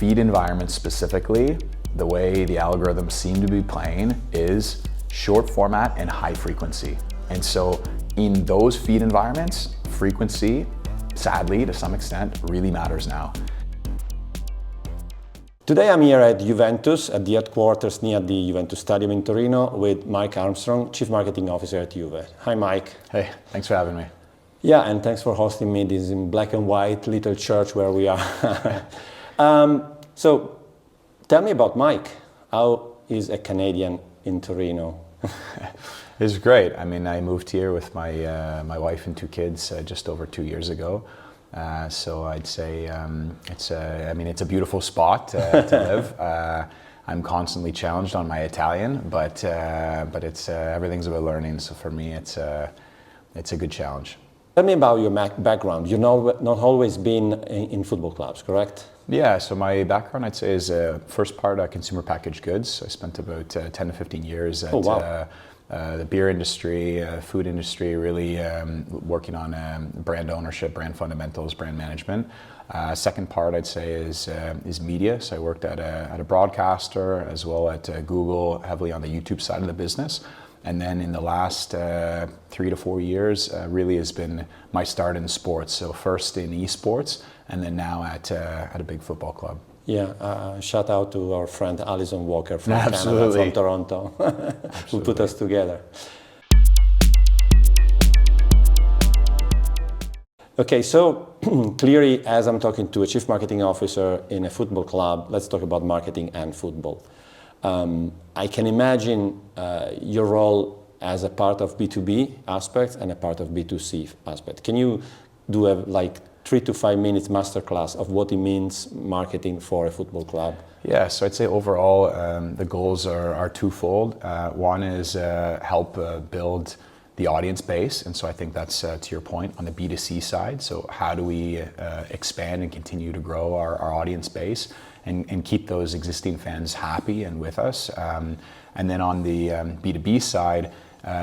feed environments specifically, the way the algorithms seem to be playing is short format and high frequency. And so in those feed environments, frequency, sadly, to some extent, really matters now. Today I'm here at Juventus, at the headquarters near the Juventus Stadium in Torino with Mike Armstrong, Chief Marketing Officer at Juve. Hi Mike. Hey, thanks for having me. Yeah, and thanks for hosting me this in black and white little church where we are. So tell me about Mike. How is a Canadian in Torino? It's great. I mean, I moved here with my wife and two kids just over 2 years ago. So I'd say it's a beautiful spot to live. I'm constantly challenged on my Italian, but it's everything's about learning. So for me, it's a good challenge. Tell me about your background. You've not always been in football clubs, correct? Yeah, so my background, I'd say, is first part consumer packaged goods. I spent about 10 to 15 years at the beer industry, food industry, really working on brand ownership, brand fundamentals, brand management. Second part, I'd say, is media. So I worked at a broadcaster as well at Google, heavily on the YouTube side of the business. And then in the last 3 to 4 years, really has been my start in sports. So first in esports, and then now at a big football club. Yeah, shout out to our friend Alison Walker from Absolutely. Canada, from Toronto, who put us together. Okay, so clearly, as I'm talking to a chief marketing officer in a football club, let's talk about marketing and football. I can imagine your role as a part of B2B aspect and a part of B2C aspect. Can you do a 3 to 5 minutes masterclass of what it means marketing for a football club? Yeah, so I'd say overall the goals are twofold. One is help build the audience base, and so I think that's to your point on the B2C side. So how do we expand and continue to grow our audience base and keep those existing fans happy and with us? And then on the B2B side,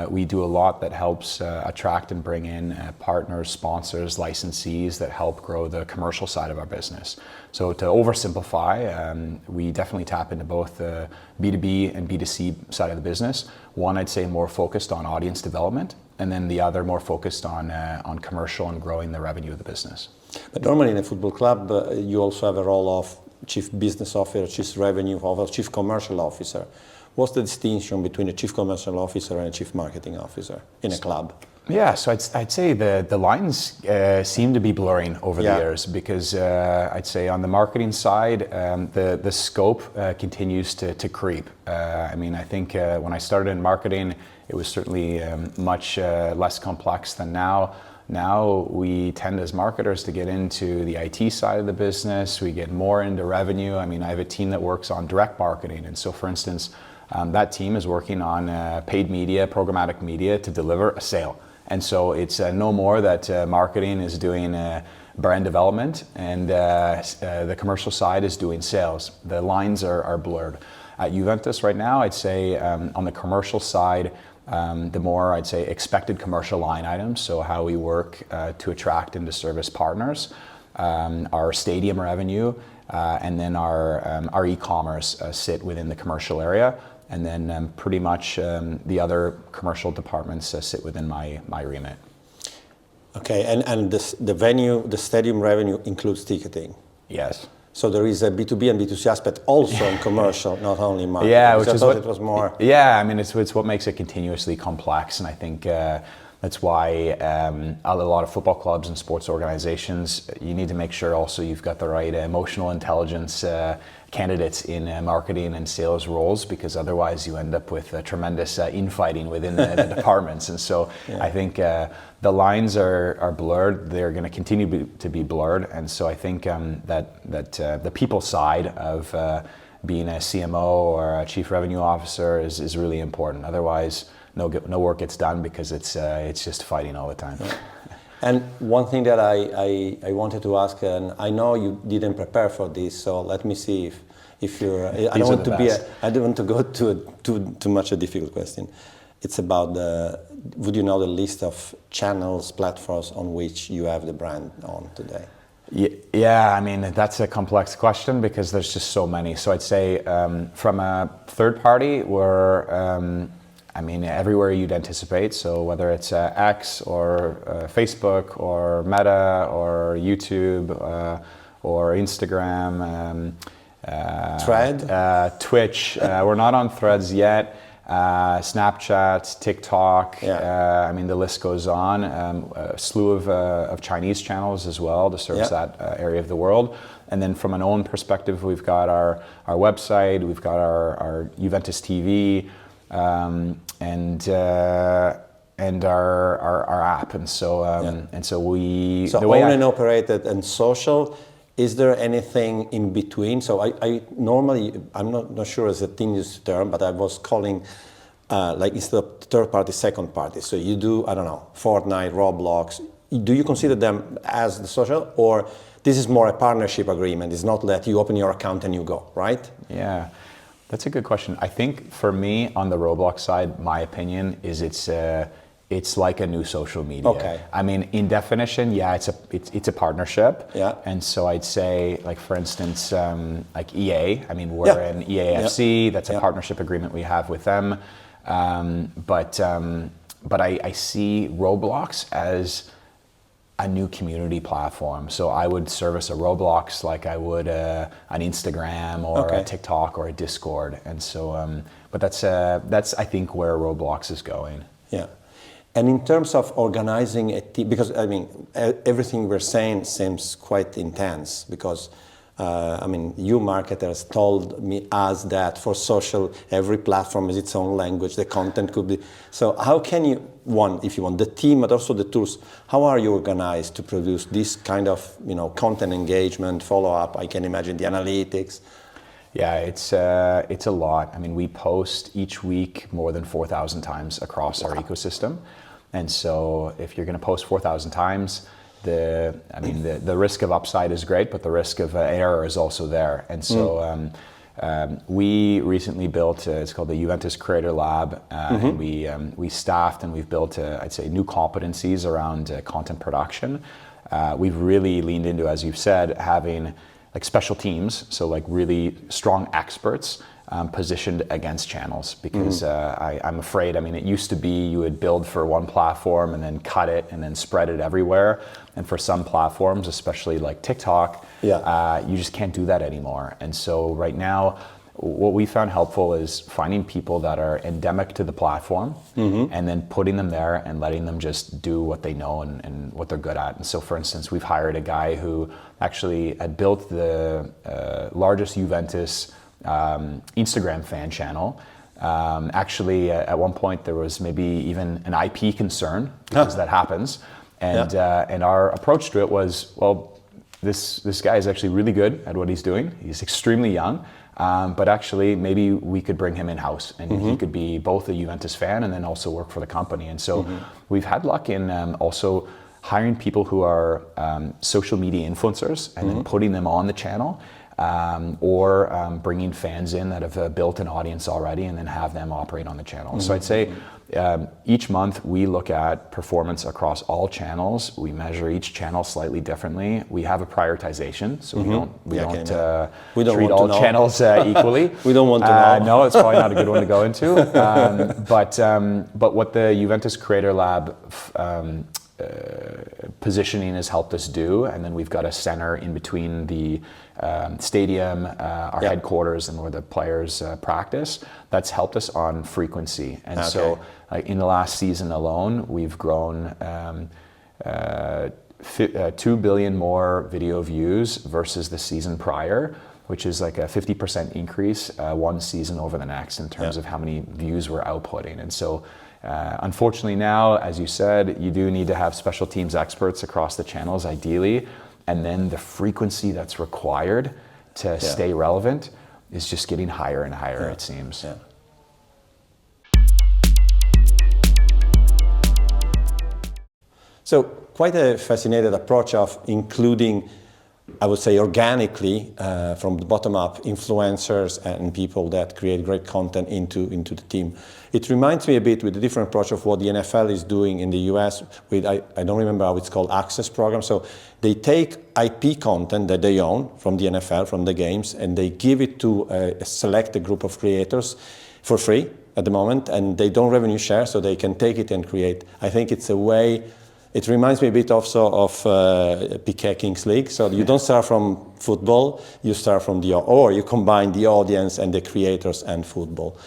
we do a lot that helps attract and bring in partners, sponsors, licensees that help grow the commercial side of our business. So to oversimplify, we definitely tap into both the B2B and B2C side of the business. One, I'd say, more focused on audience development, and then the other more focused on commercial and growing the revenue of the business. But normally in a football club, you also have a role of chief business officer, chief revenue officer, chief commercial officer. What's the distinction between a chief commercial officer and a chief marketing officer in a club? Yeah, so I'd say the lines seem to be blurring over the years because I'd say on the marketing side, the scope continues to creep. I mean, I think when I started in marketing, it was certainly much less complex than now. Now we tend as marketers to get into the IT side of the business. We get more into revenue. I mean, I have a team that works on direct marketing. And so for instance, that team is working on paid media, programmatic media to deliver a sale. And so it's no more that marketing is doing brand development and the commercial side is doing sales. The lines are blurred. At Juventus right now, I'd say on the commercial side, the more, I'd say, expected commercial line items, so how we work to attract and to service partners, our stadium revenue, and then our e-commerce sit within the commercial area, and then pretty much the other commercial departments sit within my remit. Okay, and the stadium revenue includes ticketing? Yes. So there is a B2B and B2C aspect also in commercial, not only in marketing. Yeah, which is what it was more. Yeah, I mean, it's what makes it continuously complex, and I think that's why a lot of football clubs and sports organizations, you need to make sure also you've got the right emotional intelligence candidates in marketing and sales roles, because otherwise you end up with tremendous infighting within the departments. And so I think the lines are blurred. They're going to continue to be blurred. And so I think that the people side of being a CMO or a chief revenue officer is really important. Otherwise, no work gets done because it's just fighting all the time. Yeah. And one thing that I wanted to ask, and I know you didn't prepare for this, so let me see if you're. I don't want to go to too much a difficult question. It's about would you know the list of channels, platforms on which you have the brand on today? Yeah, I mean, that's a complex question because there's just so many. So I'd say from a third party, I mean, everywhere you'd anticipate. So whether it's X or Facebook or Meta or YouTube or Instagram, Twitch. We're not on Threads yet. Snapchat, TikTok, I mean, the list goes on. A slew of Chinese channels as well to service that area of the world. And then from an own perspective, we've got our website, we've got our Juventus TV, and our app. And so we... So owned and operated and social. Is there anything in between? So I normally, I'm not sure as a English term, but I was calling like instead of third party, second party. So you do, I don't know, Fortnite, Roblox. Do you consider them as the social, or this is more a partnership agreement? It's not that you open your account and you go, right? Yeah, that's a good question. I think for me on the Roblox side, my opinion is it's like a new social media. Okay. I mean, in definition, yeah, it's a partnership. Yeah. And so I'd say, like for instance, like EA. I mean, we're in EAFC. That's a partnership agreement we have with them. But I see Roblox as a new community platform. So I would service a Roblox like I would an Instagram or a TikTok or a Discord. And so, but that's I think where Roblox is going. Yeah. And in terms of organizing a team, because I mean, everything we're saying seems quite intense because, I mean, you marketers told us that for social, every platform is its own language, the content could be. So how can you, if you want, the team, but also the tools, how are you organized to produce this kind of, content engagement, follow-up, I can imagine the analytics? Yeah, it's a lot. I mean, we post each week more than 4,000 times across our ecosystem. And so if you're going to post 4,000 times, the risk of upside is great, but the risk of error is also there. And so we recently built, it's called the Juventus Creator Lab, and we staffed and we've built, I'd say, new competencies around content production. We've really leaned into, as you've said, having like special teams, so like really strong experts positioned against channels, because I'm afraid, I mean, it used to be you would build for one platform and then cut it and then spread it everywhere. And for some platforms, especially like TikTok, you just can't do that anymore. And so right now, what we found helpful is finding people that are endemic to the platform and then putting them there and letting them just do what they know and what they're good at. And so for instance, we've hired a guy who actually had built the largest Juventus Instagram fan channel. Actually, at one point there was maybe even an IP concern, because that happens. And our approach to it was, well, this guy is actually really good at what he's doing. He's extremely young. But actually, maybe we could bring him in-house and he could be both a Juventus fan and then also work for the company. And so we've had luck in also hiring people who are social media influencers and then putting them on the channel, or bringing fans in that have built an audience already and then have them operate on the channel. So I'd say each month we look at performance across all channels. We measure each channel slightly differently. We have a prioritization, so we don't treat all channels equally. We don't want to know. No, it's probably not a good one to go into. But what the Juventus Creator Lab positioning has helped us do, and then we've got a center in between the stadium, our headquarters, and where the players practice. That's helped us on frequency. And so in the last season alone, we've grown 2 billion more video views versus the season prior, which is like a 50% increase one season over the next in terms of how many views we're outputting. And so unfortunately now, as you said, you do need to have special teams experts across the channels ideally, and then the frequency that's required to stay relevant is just getting higher and higher, it seems. Yeah. So quite a fascinating approach of including I would say organically, from the bottom up, influencers and people that create great content into the team. It reminds me a bit with a different approach of what the NFL is doing in the US with, I don't remember how it's called, access program. So they take IP content that they own from the NFL, from the games, and they give it to a selected group of creators for free at the moment, and they don't revenue share, so they can take it and create. I think it's a way. It reminds me a bit also of PK Kings League. So you don't start from football, you start from or you combine the audience and the creators and football.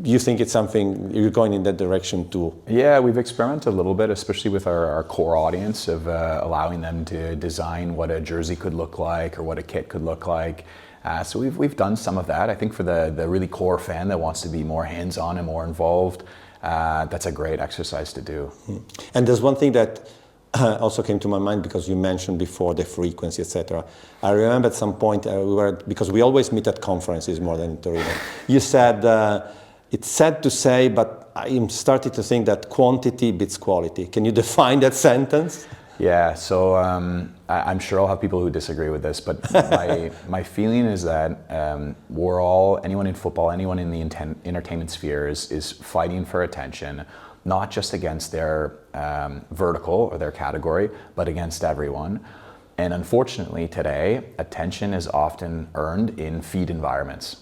You think it's something, you're going in that direction too? Yeah, we've experimented a little bit, especially with our core audience of allowing them to design what a jersey could look like or what a kit could look like. So we've done some of that. I think for the really core fan that wants to be more hands-on and more involved, that's a great exercise to do. And there's one thing that also came to my mind because you mentioned before the frequency, etc. I remember at some point because we always meet at conferences more than in Torino. You said it's sad to say, but I'm starting to think that quantity beats quality. Can you define that sentence? Yeah, so I'm sure I'll have people who disagree with this, but my feeling is that anyone in football, anyone in the entertainment sphere is fighting for attention, not just against their vertical or their category, but against everyone. And unfortunately today, attention is often earned in feed environments.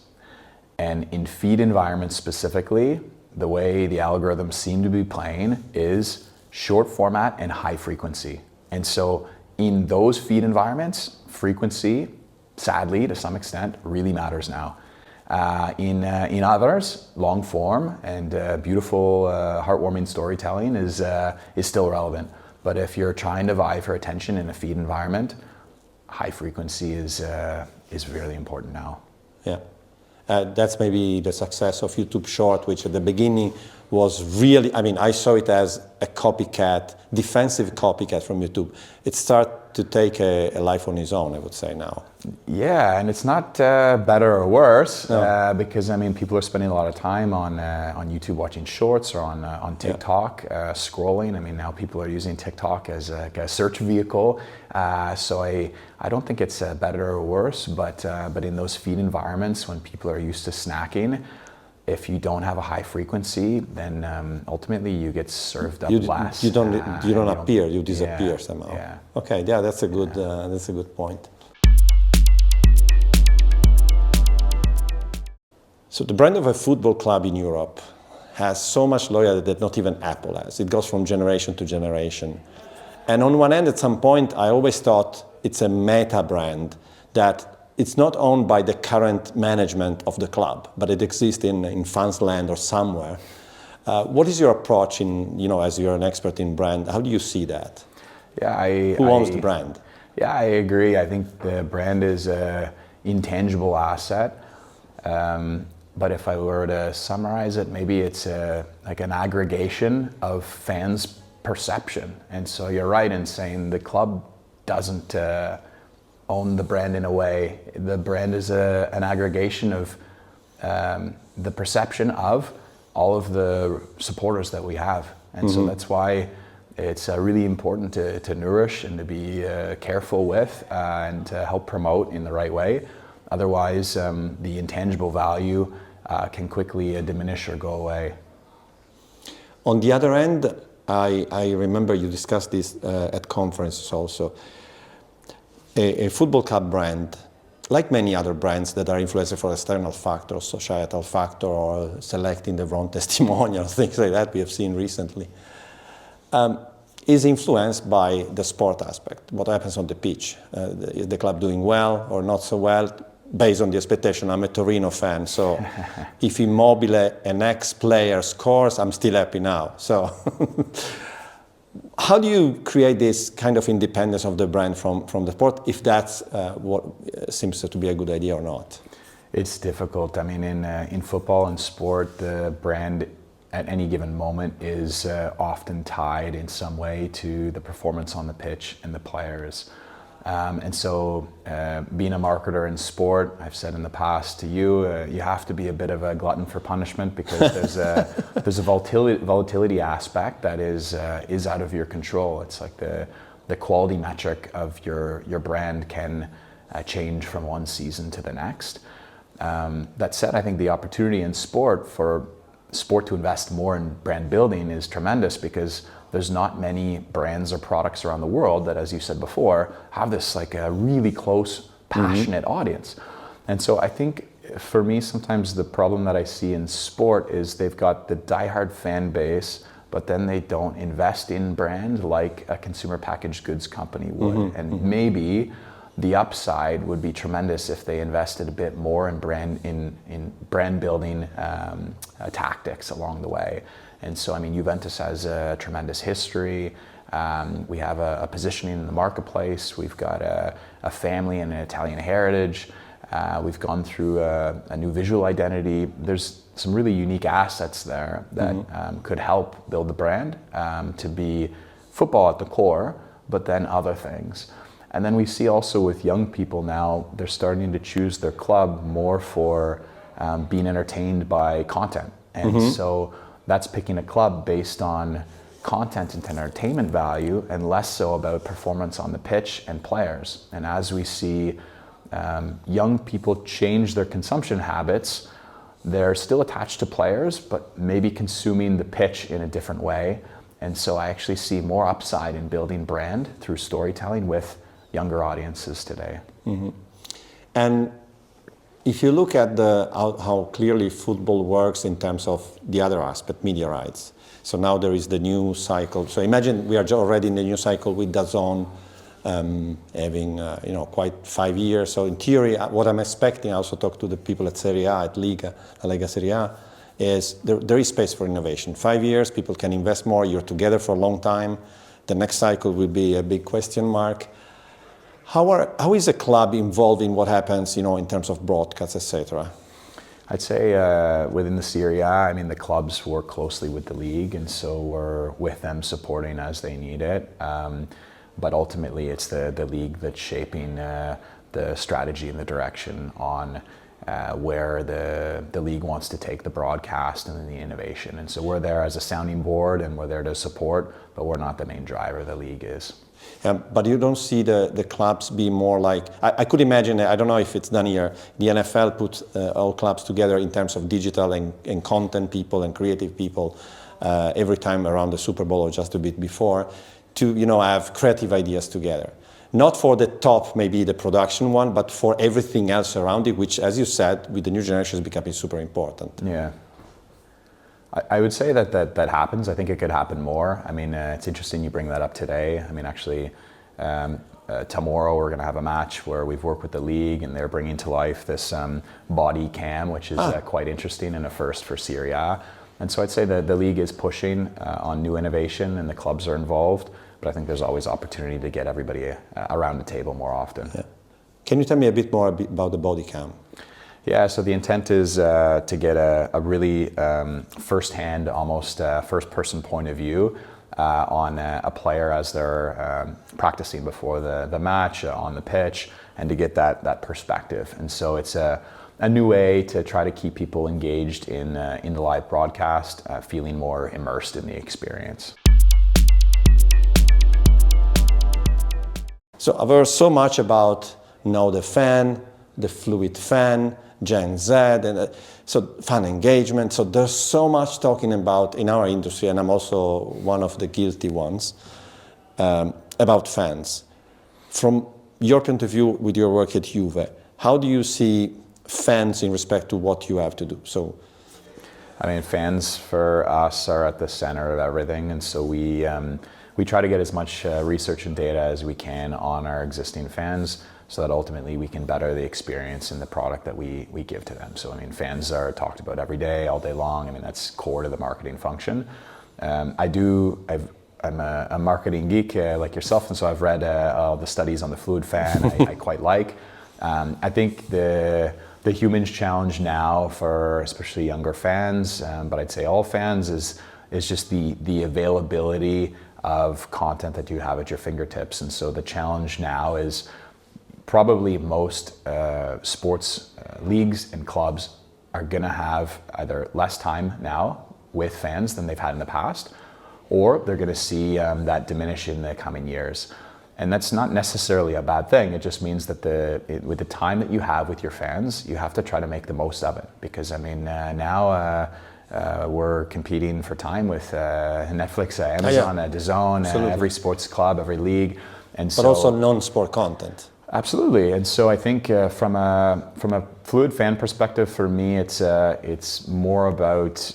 And in feed environments specifically, the way the algorithms seem to be playing is short format and high frequency. And so in those feed environments, frequency, sadly to some extent, really matters now. In others, long form and beautiful, heartwarming storytelling is still relevant. But if you're trying to vie for attention in a feed environment, high frequency is really important now. Yeah. That's maybe the success of YouTube Short, which at the beginning was really, I saw it as a copycat, defensive copycat from YouTube. It started to take a life on its own, I would say now. Yeah, and it's not better or worse, No. because people are spending a lot of time on YouTube watching shorts or on TikTok scrolling. Now people are using TikTok as a search vehicle. So I don't think it's better or worse, but in those feed environments when people are used to snacking, if you don't have a high frequency, then ultimately you get served up less. You don't appear. You disappear somehow. Yeah. Okay. Yeah, that's a good point. So the brand of a football club in Europe has so much loyalty that not even Apple has. It goes from generation to generation. And on one end, at some point, I always thought it's a meta brand that it's not owned by the current management of the club, but it exists in fans' land or somewhere. What is your approach as you're an expert in brand? How do you see that? Yeah, Who owns the brand? Yeah, I agree. I think the brand is an intangible asset. But if I were to summarize it, maybe it's like an aggregation of fans' perception. And so you're right in saying the club doesn't own the brand in a way. The brand is an aggregation of the perception of all of the supporters that we have. And so that's why it's really important to nourish and to be careful with and to help promote in the right way. Otherwise, the intangible value can quickly diminish or go away. On the other end, I remember you discussed this at conferences also. A football club brand, like many other brands that are influenced for external factors, societal factor, or selecting the wrong testimonial, things like that we have seen recently, is influenced by the sport aspect. What happens on the pitch? Is the club doing well or not so well? Based on the expectation, I'm a Torino fan, so if Immobile, an ex-player, scores, I'm still happy now. So. How do you create this kind of independence of the brand from the sport, if that's what seems to be a good idea or not? It's difficult. In football and sport, the brand at any given moment is often tied in some way to the performance on the pitch and the players. And so being a marketer in sport, I've said in the past to you, you have to be a bit of a glutton for punishment because there's a volatility aspect that is out of your control. It's like the the quality metric of your brand can change from one season to the next. That said, I think the opportunity in sport for sport to invest more in brand building is tremendous, because there's not many brands or products around the world that, as you said before, have this like a really close, passionate audience. And so I think for me, sometimes the problem that I see in sport is they've got the diehard fan base, but then they don't invest in brand like a consumer packaged goods company would. And maybe the upside would be tremendous if they invested a bit more in brand building tactics along the way. And so, I mean, Juventus has a tremendous history. We have a positioning in the marketplace. We've got a family and an Italian heritage. We've gone through a new visual identity. There's some really unique assets there that could help build the brand to be football at the core, but then other things. And then we see also with young people now, they're starting to choose their club more for being entertained by content. And so that's picking a club based on content and entertainment value, and less so about performance on the pitch and players. And as we see young people change their consumption habits, they're still attached to players, but maybe consuming the pitch in a different way. And so I actually see more upside in building brand through storytelling with younger audiences today. And if you look at how clearly football works in terms of the other aspect, media rights. So now there is the new cycle. So imagine we are already in the new cycle with DAZN having quite 5 years. So in theory, what I'm expecting, I also talk to the people at Serie A, at La Lega Serie A, is there is space for innovation. 5 years, people can invest more. You're together for a long time. The next cycle will be a big question mark. How is a club involved in what happens, in terms of broadcasts, etc.? I'd say within the Serie A, I mean, the clubs work closely with the league, and so we're with them supporting as they need it. But ultimately, it's the league that's shaping the strategy and the direction on where the league wants to take the broadcast and then the innovation. And so we're there as a sounding board, and we're there to support, but we're not the main driver, the league is. But you don't see the clubs be more like, I could imagine, I don't know if it's done here, the NFL put all clubs together in terms of digital and content people and creative people every time around the Super Bowl or just a bit before to have creative ideas together. Not for the top, maybe the production one, but for everything else around it, which, as you said, with the new generation is becoming super important. Yeah. I would say that happens. I think it could happen more. I mean, it's interesting you bring that up today. I mean, actually, tomorrow we're going to have a match where we've worked with the league, and they're bringing to life this body cam, which is quite interesting and a first for Serie A. And so I'd say that the league is pushing on new innovation, and the clubs are involved. But I think there's always opportunity to get everybody around the table more often. Yeah. Can you tell me a bit more about the body cam? Yeah, so the intent is to get a really first-hand, almost first-person point of view on a player as they're practicing before the match, on the pitch, and to get that perspective. And so it's a new way to try to keep people engaged in the live broadcast, feeling more immersed in the experience. So I've heard so much about the fan, the fluid fan, Gen Z, and so fan engagement. So there's so much talking about in our industry, and I'm also one of the guilty ones, about fans. From your point of view with your work at Juve, how do you see fans in respect to what you have to do? So, I mean, fans for us are at the center of everything, and so we try to get as much research and data as we can on our existing fans, so that ultimately we can better the experience in the product that we give to them. So I mean, fans are talked about every day, all day long. I mean, that's core to the marketing function. I'm a marketing geek like yourself, and so I've read all the studies on the fluid fan. I quite like. I think the humans challenge now for especially younger fans, but I'd say all fans is just the availability of content that you have at your fingertips. And so the challenge now is probably most sports leagues and clubs are going to have either less time now with fans than they've had in the past, or they're going to see that diminish in the coming years. And that's not necessarily a bad thing. It just means that with the time that you have with your fans, you have to try to make the most of it. Because I mean, now we're competing for time with Netflix, Amazon, DAZN, every sports club, every league, and but also non-sport content. Absolutely, and so I think from a fluid fan perspective, for me, it's more about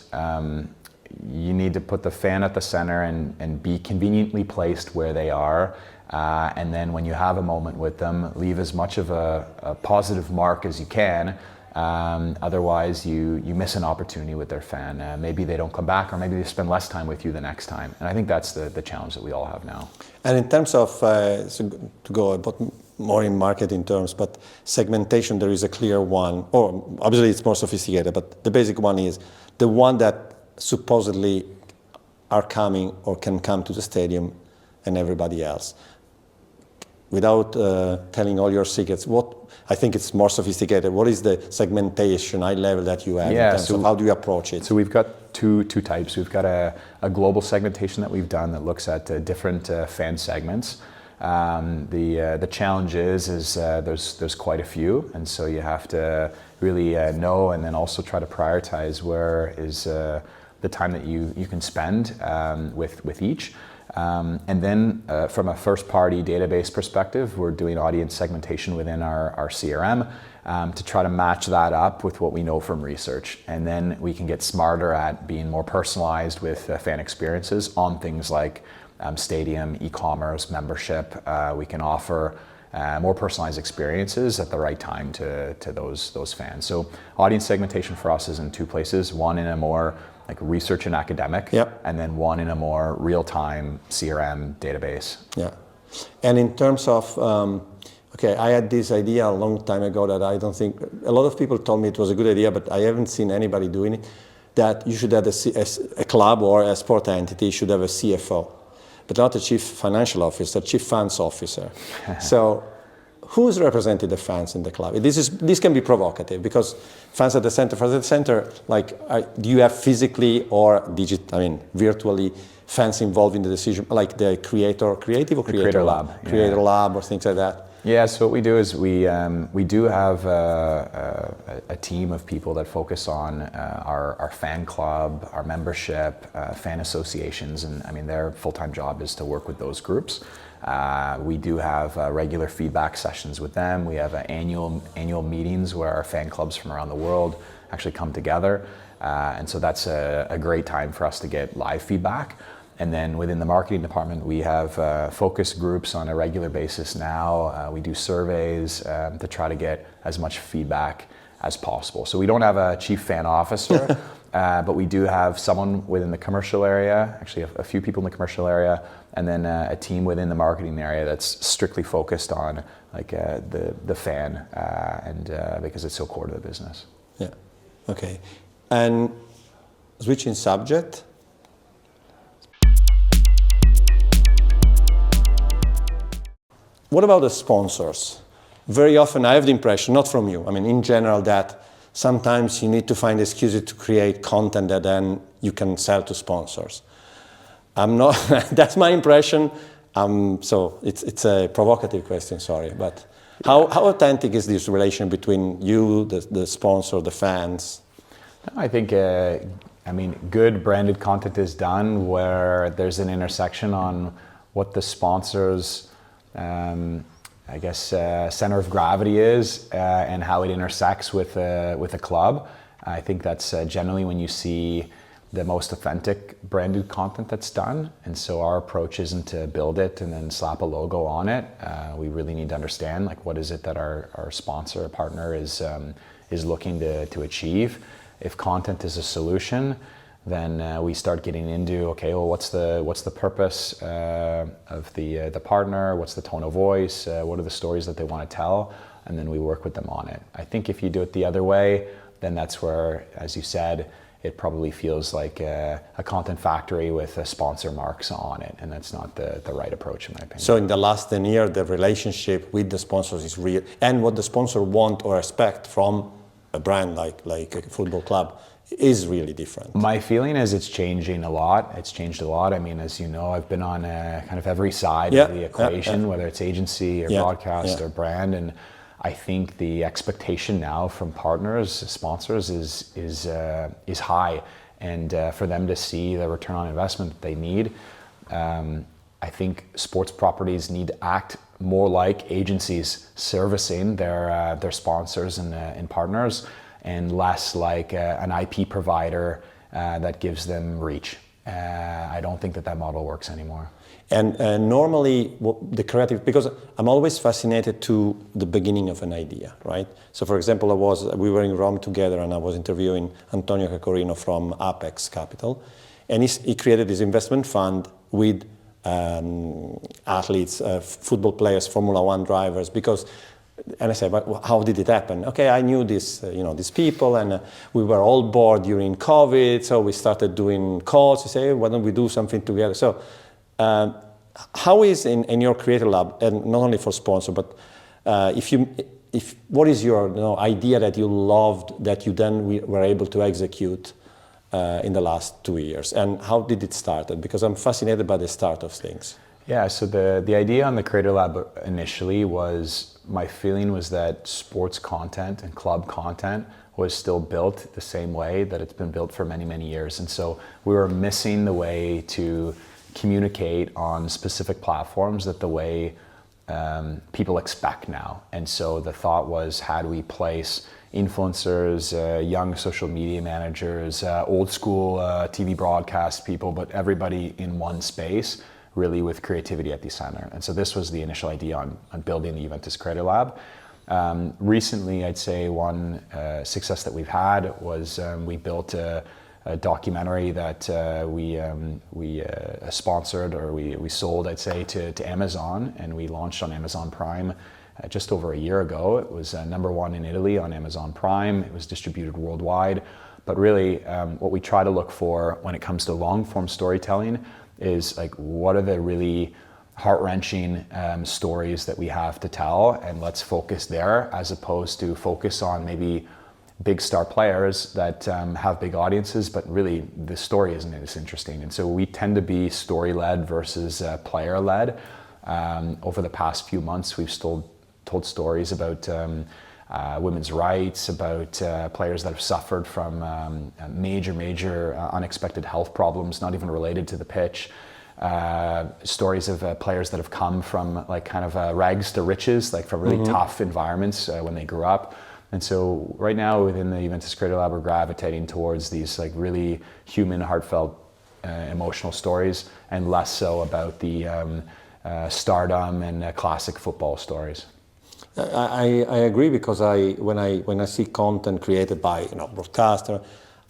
you need to put the fan at the center and be conveniently placed where they are. And then when you have a moment with them, leave as much of a positive mark as you can. Otherwise, you miss an opportunity with their fan. Maybe they don't come back, or maybe they spend less time with you the next time. And I think that's the challenge that we all have now. And in terms of, so to go a bit more in marketing terms, but segmentation, there is a clear one, or obviously it's more sophisticated, but the basic one is the one that supposedly are coming or can come to the stadium and everybody else. Without telling all your secrets, what I think it's more sophisticated. What is the segmentation, high level that you have in terms of how do you approach it? So we've got two types. We've got a global segmentation that we've done that looks at different fan segments. The challenge is there's quite a few, and so you have to really know and then also try to prioritize where is the time that you can spend with each. And then from a first-party database perspective, we're doing audience segmentation within our CRM to try to match that up with what we know from research. And then we can get smarter at being more personalized with fan experiences on things like stadium, e-commerce, membership. We can offer more personalized experiences at the right time to those fans. So audience segmentation for us is in two places. One in a more like research and academic, and then one in a more real-time CRM database. Yeah, and in terms of, okay, I had this idea a long time ago that I don't think, a lot of people told me it was a good idea, but I haven't seen anybody doing it, that you should have a club or a sport entity should have a CFO, but not a chief financial officer, chief fans officer. So who's represented the fans in the club? This can be provocative because fans at the center, like, do you have physically or virtually fans involved in the decision, like the creator lab or things like that? Yeah, so what we do is we do have a team of people that focus on our fan club, our membership, fan associations, and I mean their full-time job is to work with those groups. We do have regular feedback sessions with them. We have annual meetings where our fan clubs from around the world actually come together, and so that's a great time for us to get live feedback. And then within the marketing department, we have focus groups on a regular basis now. We do surveys to try to get as much feedback as possible. So we don't have a chief fan officer, but we do have someone within the commercial area, actually a few people in the commercial area, and then a team within the marketing area that's strictly focused on like the fan, and because it's so core to the business. Yeah, okay. And switching subject, what about the sponsors? Very often I have the impression, not from you, I mean in general, that sometimes you need to find excuses to create content that then you can sell to sponsors. I'm not, that's my impression. So it's a provocative question, sorry, but how authentic is this relation between you, the sponsor, the fans? I think, good branded content is done where there's an intersection on what the sponsors center of gravity is and how it intersects with a club. I think that's generally when you see the most authentic branded content that's done. And so our approach isn't to build it and then slap a logo on it. We really need to understand like what is it that our sponsor, partner is looking to achieve. If content is a solution, then we start getting into, okay, well, what's the purpose of the partner? What's the tone of voice? What are the stories that they want to tell? And then we work with them on it. I think if you do it the other way, then that's where, as you said, it probably feels like a content factory with sponsor marks on it, and that's not the right approach in my opinion. So in the last 10 years, the relationship with the sponsors is real, and what the sponsor want or expect from a brand like a football club is really different. My feeling is it's changing a lot. It's changed a lot. I mean, as you know, I've been on kind of every side of the equation, whether it's agency or broadcast or brand, and I think the expectation now from partners, sponsors, is high, and for them to see the return on investment that they need, I think sports properties need to act more like agencies servicing their sponsors and partners, and less like an IP provider that gives them reach. I don't think that model works anymore. And normally, the creative, because I'm always fascinated to the beginning of an idea, right? So, for example, we were in Rome together, and I was interviewing Antonio Cacorino from Apex Capital, and he created this investment fund with athletes, football players, Formula One drivers, and I said, but how did it happen? Okay, I knew these people, and we were all bored during COVID, so we started doing calls. We say, hey, why don't we do something together? So, how is in your creative lab, and not only for sponsor, but what is your idea that you loved that you then were able to execute in the last 2 years, and how did it start? Because I'm fascinated by the start of things. Yeah, so the idea on the Creator Lab initially was, my feeling was that sports content and club content was still built the same way that it's been built for many, many years. And so we were missing the way to communicate on specific platforms that the way people expect now. And so the thought was, how do we place influencers, young social media managers, old school TV broadcast people, but everybody in one space, really with creativity at the center. And so this was the initial idea on building the Juventus Creator Lab. Recently, I'd say one success that we've had was we built a documentary that we sponsored, or we sold, I'd say, to Amazon, and we launched on Amazon Prime just over a year ago. It was #1 in Italy on Amazon Prime. It was distributed worldwide. But really, what we try to look for when it comes to long-form storytelling is, like, what are the really heart-wrenching stories that we have to tell, and let's focus there, as opposed to focus on maybe big star players that have big audiences, but really the story isn't as interesting. And so we tend to be story-led versus player-led. Over the past few months, we've told stories about women's rights, about players that have suffered from major unexpected health problems, not even related to the pitch. Stories of players that have come from rags to riches, like from really tough environments when they grew up. And so right now within the Juventus Creator Lab, we're gravitating towards these really human, heartfelt, emotional stories, and less so about the stardom and classic football stories. I agree, because when I see content created by broadcaster,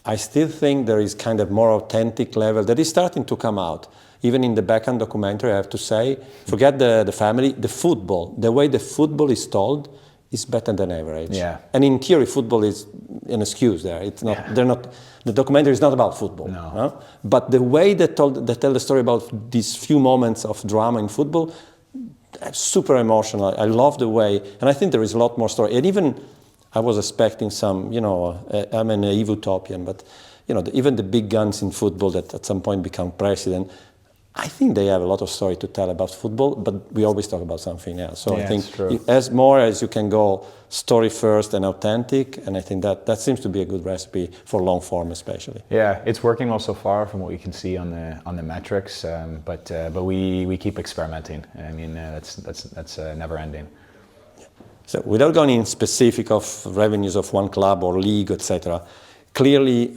I still think there is kind of more authentic level that is starting to come out. Even in the Beckham documentary, I have to say, forget the family, the football, the way the football is told is better than average. Yeah. And in theory, football is an excuse there. It's not. Yeah. They're not. The documentary is not about football. No. But the way they tell the story about these few moments of drama in football, super emotional. I love the way, and I think there is a lot more story. And even I was expecting some. I'm a naive utopian, but even the big guns in football that at some point become president, I think they have a lot of story to tell about football, but we always talk about something else. So I think as more as you can go story first and authentic, and I think that seems to be a good recipe for long form, especially. Yeah, it's working well so far from what we can see on the metrics, but we keep experimenting. I mean, that's never ending. So without going in specific of revenues of one club or league, etc., clearly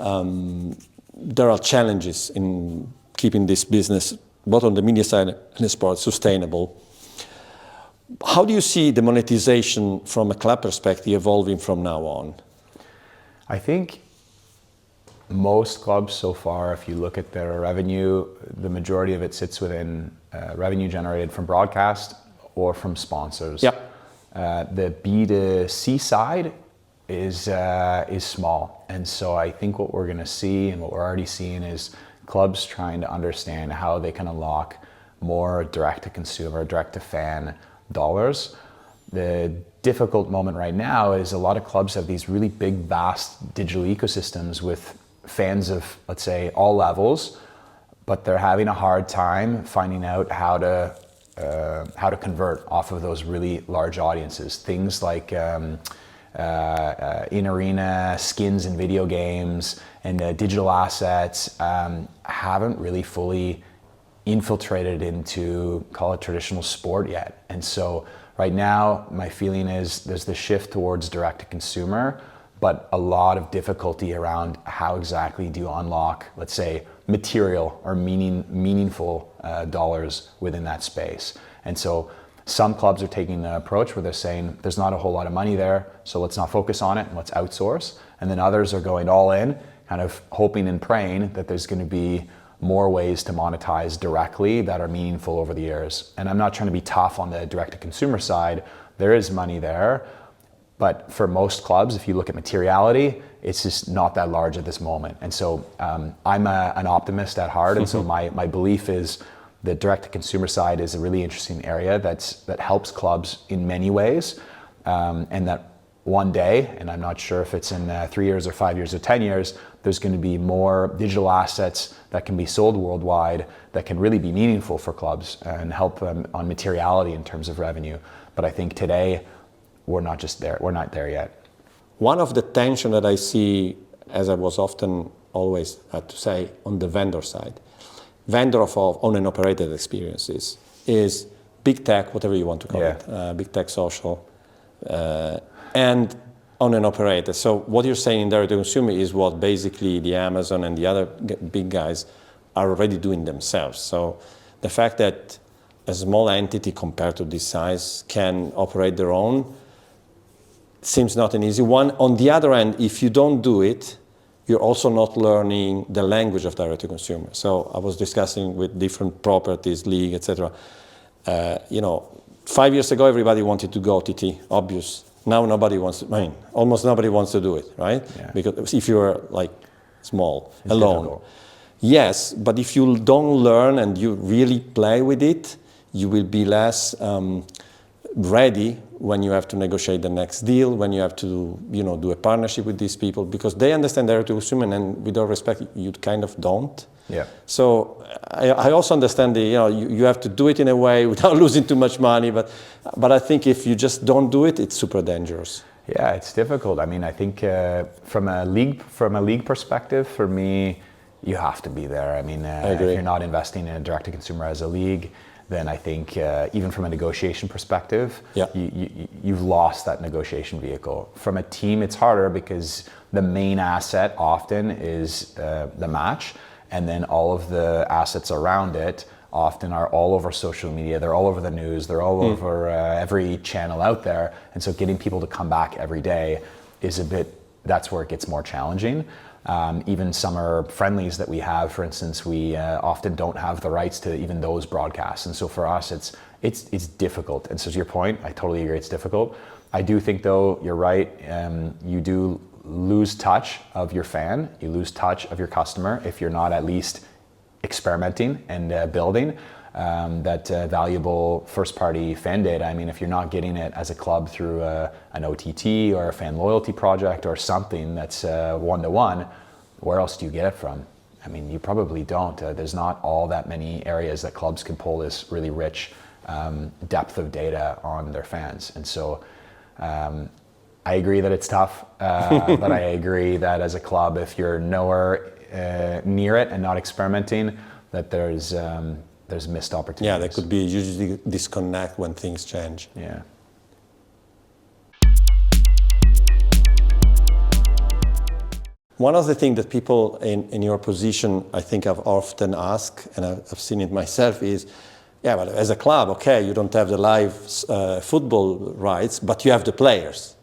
there are challenges in keeping this business, both on the media side and the sport, sustainable. How do you see the monetization from a club perspective evolving from now on? I think most clubs so far, if you look at their revenue, the majority of it sits within revenue generated from broadcast or from sponsors. Yep. The B2C side is small. And so I think what we're going to see, and what we're already seeing, is clubs trying to understand how they can unlock more direct-to-consumer, direct-to-fan dollars. The difficult moment right now is a lot of clubs have these really big, vast digital ecosystems with fans of, let's say, all levels, but they're having a hard time finding out how to convert off of those really large audiences. Things like in-arena skins in video games and digital assets haven't really fully infiltrated into, call it, traditional sport yet. And so right now, my feeling is there's the shift towards direct-to-consumer, but a lot of difficulty around how exactly do you unlock, let's say, material or meaningful dollars within that space. And so some clubs are taking the approach where they're saying there's not a whole lot of money there, so let's not focus on it and let's outsource. And then others are going all in, kind of hoping and praying that there's going to be more ways to monetize directly that are meaningful over the years. And I'm not trying to be tough on the direct-to-consumer side. There is money there, but for most clubs, if you look at materiality, it's just not that large at this moment. And so I'm an optimist at heart, and so my belief is the direct-to-consumer side is a really interesting area that helps clubs in many ways, and that one day, and I'm not sure if it's in 3 years or 5 years or 10 years, there's going to be more digital assets that can be sold worldwide that can really be meaningful for clubs and help them on materiality in terms of revenue. But I think today, we're not there yet. One of the tension that I see, as I was often always had to say, on the vendor side, vendor of owned and operated experiences is big tech, whatever you want to call it, big tech social, and owned and operated. So what you're saying in direct to consumer is what basically the Amazon and the other big guys are already doing themselves. So the fact that a small entity compared to this size can operate their own seems not an easy one. On the other hand, if you don't do it, you're also not learning the language of direct to consumer. So I was discussing with different properties, league, etc. 5 years ago, everybody wanted to go OTT, obvious. Now nobody wants to, almost nobody wants to do it, right? Yeah. Because if you're like small, it's alone. Difficult. Yes, but if you don't learn and you really play with it, you will be less ready when you have to negotiate the next deal, when you have to, do a partnership with these people, because they understand direct to consumer, and with all respect, you kind of don't. Yeah. So I also understand you have to do it in a way without losing too much money, but I think if you just don't do it, it's super dangerous. Yeah, it's difficult. I mean, I think from a league perspective, for me, you have to be there. I mean, if you're not investing in a direct to consumer as a league, then I think even from a negotiation perspective, you've lost that negotiation vehicle. From a team, it's harder because the main asset often is the match, and then all of the assets around it often are all over social media, they're all over the news, they're all over every channel out there, and so getting people to come back every day is that's where it gets more challenging. Even summer friendlies that we have, for instance, we often don't have the rights to even those broadcasts, and so for us, it's difficult. And so to your point, I totally agree, it's difficult. I do think, though, you're right. You do lose touch of your fan, you lose touch of your customer if you're not at least experimenting and building that valuable first-party fan data. I mean, if you're not getting it as a club through an OTT or a fan loyalty project or something that's one-to-one, where else do you get it from? I mean, you probably don't. There's not all that many areas that clubs can pull this really rich depth of data on their fans. And so I agree that it's tough, but I agree that as a club, if you're nowhere near it and not experimenting, that there's missed opportunities. Yeah, there could be usually disconnect when things change. Yeah. One of the things that people in your position, I think I've often asked, and I've seen it myself, is, yeah, but as a club, okay, you don't have the live football rights, but you have the players.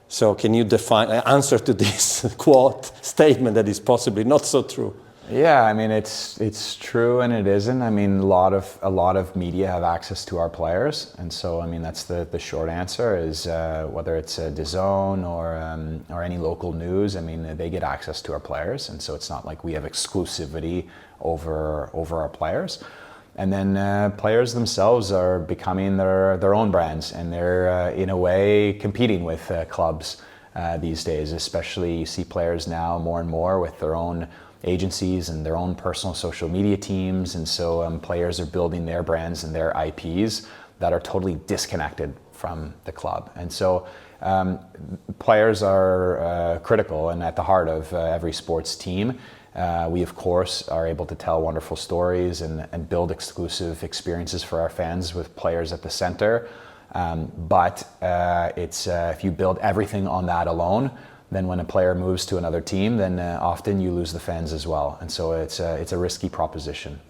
So can you define an answer to this quote statement that is possibly not so true? Yeah, I mean, it's true and it isn't. I mean, a lot of media have access to our players, and so I mean that's the short answer is whether it's DAZN or any local news. I mean, they get access to our players, and so it's not like we have exclusivity over our players. And then players themselves are becoming their own brands, and they're in a way competing with clubs these days. Especially you see players now more and more with their own agencies and their own personal social media teams, and so players are building their brands and their IPs that are totally disconnected from the club. And so players are critical and at the heart of every sports team. We of course are able to tell wonderful stories and build exclusive experiences for our fans with players at the center. But it's if you build everything on that alone, then when a player moves to another team, then often you lose the fans as well. And so it's a risky proposition.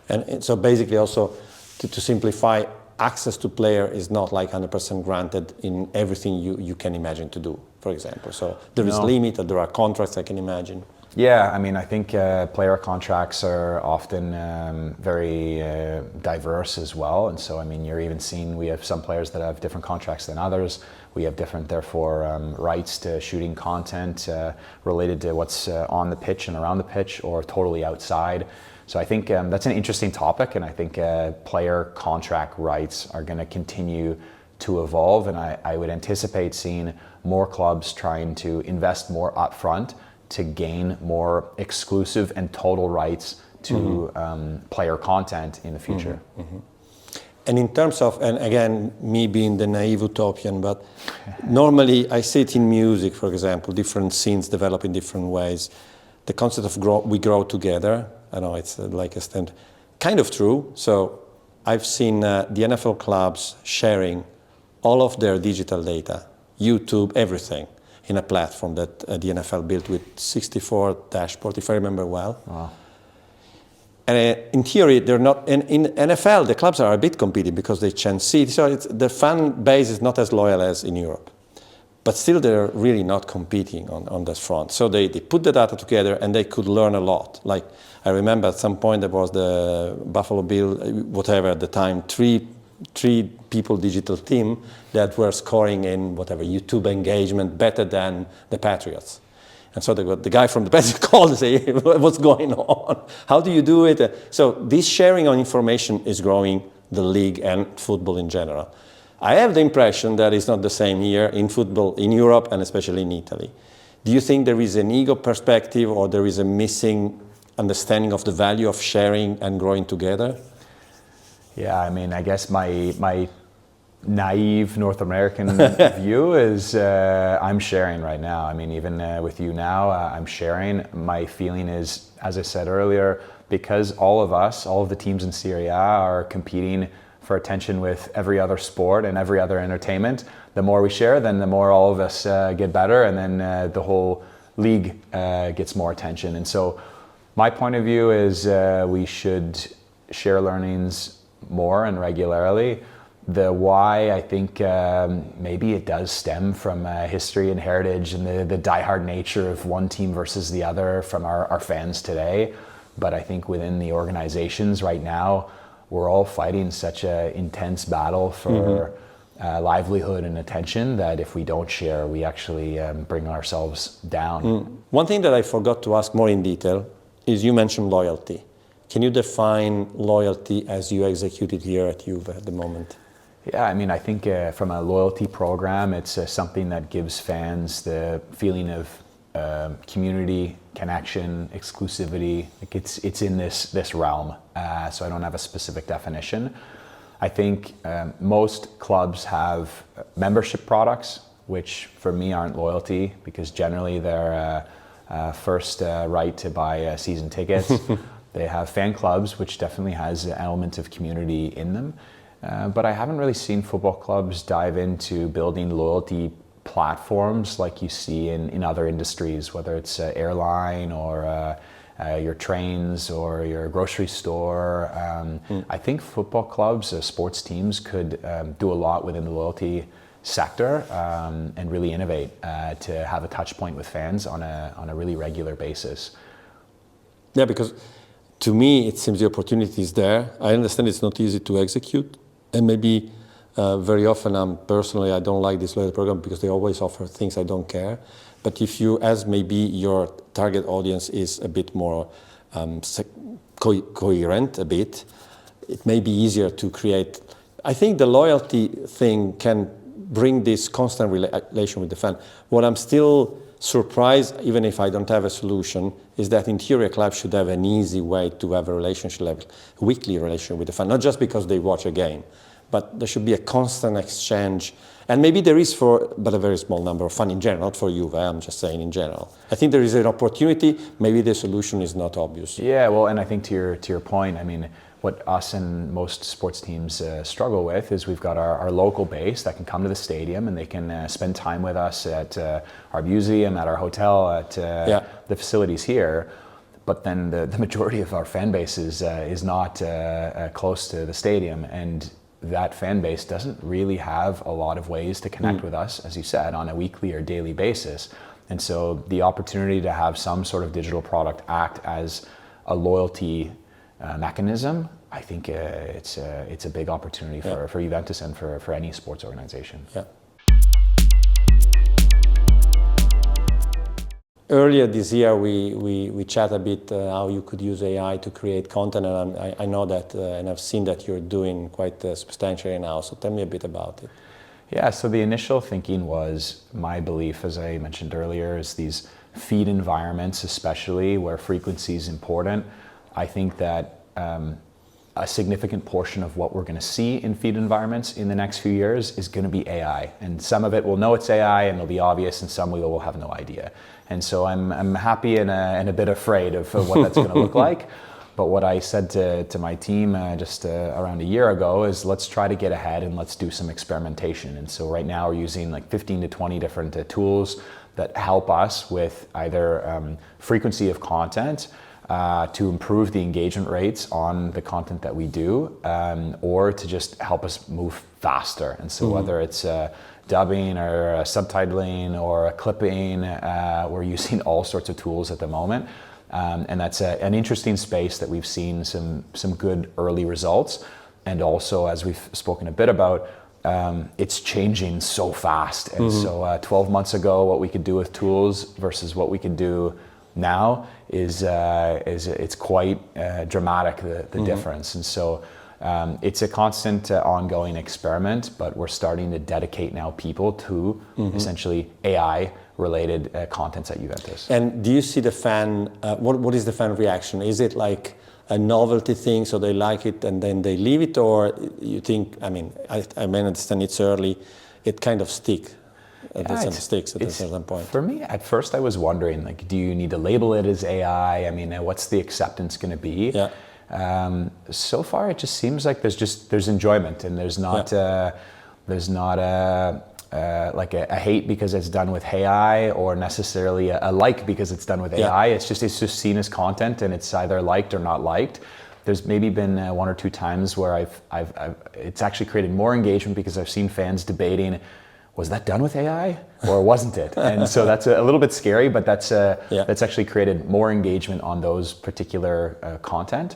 And so basically also to simplify, access to player is not like 100% granted in everything you can imagine to do, for example. So there is limit, or there are contracts I can imagine. Yeah, I mean, I think player contracts are often very diverse as well. And so, I mean, you're even seeing we have some players that have different contracts than others. We have different, therefore, rights to shooting content related to what's on the pitch and around the pitch or totally outside. So I think that's an interesting topic, and I think player contract rights are going to continue to evolve, and I would anticipate seeing more clubs trying to invest more upfront to gain more exclusive and total rights to player content in the future. And in terms of, and again, me being the naive utopian, but normally I see it in music, for example, different scenes develop in different ways. The concept of we grow together, I know it's like a stand, kind of true. So I've seen the NFL clubs sharing all of their digital data, YouTube, everything, in a platform that the NFL built with 64 dashboard, if I remember well. Wow. And in theory, they're not. In NFL, the clubs are a bit competing because they can see. So the fan base is not as loyal as in Europe. But still, they're really not competing on that front. So they put the data together and they could learn a lot. Like, I remember at some point there was the Buffalo Bill, whatever at the time, three people digital team that were scoring in whatever YouTube engagement better than the Patriots. And so the guy from the Patriots called and said, what's going on? How do you do it? So this sharing on information is growing the league and football in general. I have the impression that it's not the same here in football in Europe and especially in Italy. Do you think there is an ego perspective or there is a missing understanding of the value of sharing and growing together? Yeah, I mean, I guess my naive North American view is I'm sharing right now. I mean, even with you now, I'm sharing. My feeling is, as I said earlier, because all of the teams in Serie A are competing for attention with every other sport and every other entertainment. The more we share, then the more all of us get better, and then the whole league gets more attention. And so my point of view is we should share learnings more and regularly. The why, I think maybe it does stem from history and heritage and the diehard nature of one team versus the other from our fans today. But I think within the organizations right now, we're all fighting such an intense battle for livelihood and attention that if we don't share, we actually bring ourselves down. One thing that I forgot to ask more in detail is you mentioned loyalty. Can you define loyalty as you execute it here at Juve at the moment? Yeah, I mean, I think from a loyalty program, it's something that gives fans the feeling of community, connection, exclusivity. Like it's in this realm, so I don't have a specific definition. I think most clubs have membership products, which for me aren't loyalty because generally they're first right to buy season tickets. They have fan clubs, which definitely has an element of community in them. But I haven't really seen football clubs dive into building loyalty platforms like you see in other industries, whether it's airline or your trains or your grocery store. I think football clubs, sports teams could do a lot within the loyalty sector and really innovate to have a touch point with fans on a really regular basis. Yeah, because to me, it seems the opportunity is there. I understand it's not easy to execute. And maybe very often I don't like this loyalty program because they always offer things I don't care. But if you, as maybe your target audience is a bit more coherent a bit, it may be easier to create. I think the loyalty thing can bring this constant relation with the fan. What I'm still surprised, even if I don't have a solution, is that in theory a club should have an easy way to have a relationship level, weekly relationship with the fan, not just because they watch a game, but there should be a constant exchange. And maybe there is but a very small number of fans in general, not for Juve, I'm just saying in general. I think there is an opportunity, maybe the solution is not obvious. Yeah, well, and I think to your point, I mean, what us and most sports teams struggle with is we've got our local base that can come to the stadium and they can spend time with us at our museum, at our hotel, at the facilities here. But then the majority of our fan base is not close to the stadium, and that fan base doesn't really have a lot of ways to connect with us, as you said, on a weekly or daily basis. And so the opportunity to have some sort of digital product act as a loyalty mechanism, I think it's a big opportunity for Juventus and for any sports organization. Yeah. Earlier this year, we chat a bit how you could use AI to create content, and I know that, and I've seen that you're doing quite substantially now. So tell me a bit about it. Yeah, so the initial thinking was, my belief, as I mentioned earlier, is these feed environments, especially where frequency is important. I think that a significant portion of what we're going to see in feed environments in the next few years is going to be AI. And some of it we'll know it's AI and it'll be obvious, and some we will have no idea. And so I'm happy and a bit afraid of what that's going to look like. But what I said to my team just around a year ago is, let's try to get ahead and let's do some experimentation. And so right now we're using like 15 to 20 different tools that help us with either frequency of content, to improve the engagement rates on the content that we do, or to just help us move faster. And so whether it's dubbing or subtitling or clipping, we're using all sorts of tools at the moment. And that's an interesting space that we've seen some good early results. And also, as we've spoken a bit about, it's changing so fast. And so 12 months ago, what we could do with tools versus what we can do now is it's quite dramatic, the difference. And so it's a constant ongoing experiment, but we're starting to dedicate now people to essentially AI related contents at Juventus. And do you see the fan, what is the fan reaction? Is it like a novelty thing, so they like it and then they leave it, or you think, I mean, I may understand it's early, it kind of sticks at a certain point? For me, at first I was wondering, like, do you need to label it as AI? I mean, what's the acceptance going to be? Yeah. So far, it just seems like there's enjoyment, and there's not like a hate because it's done with AI, or necessarily a like because it's done with AI. It's just seen as content, and it's either liked or not liked. There's maybe been one or two times where it's actually created more engagement because I've seen fans debating, was that done with AI or wasn't it? And so that's a little bit scary, but that's actually created more engagement on those particular content.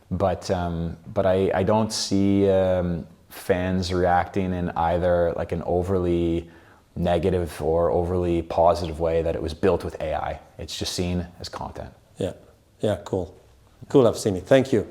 But I don't see fans reacting in either like an overly negative or overly positive way that it was built with AI. It's just seen as content. Yeah, cool. Cool, I've seen it. Thank you.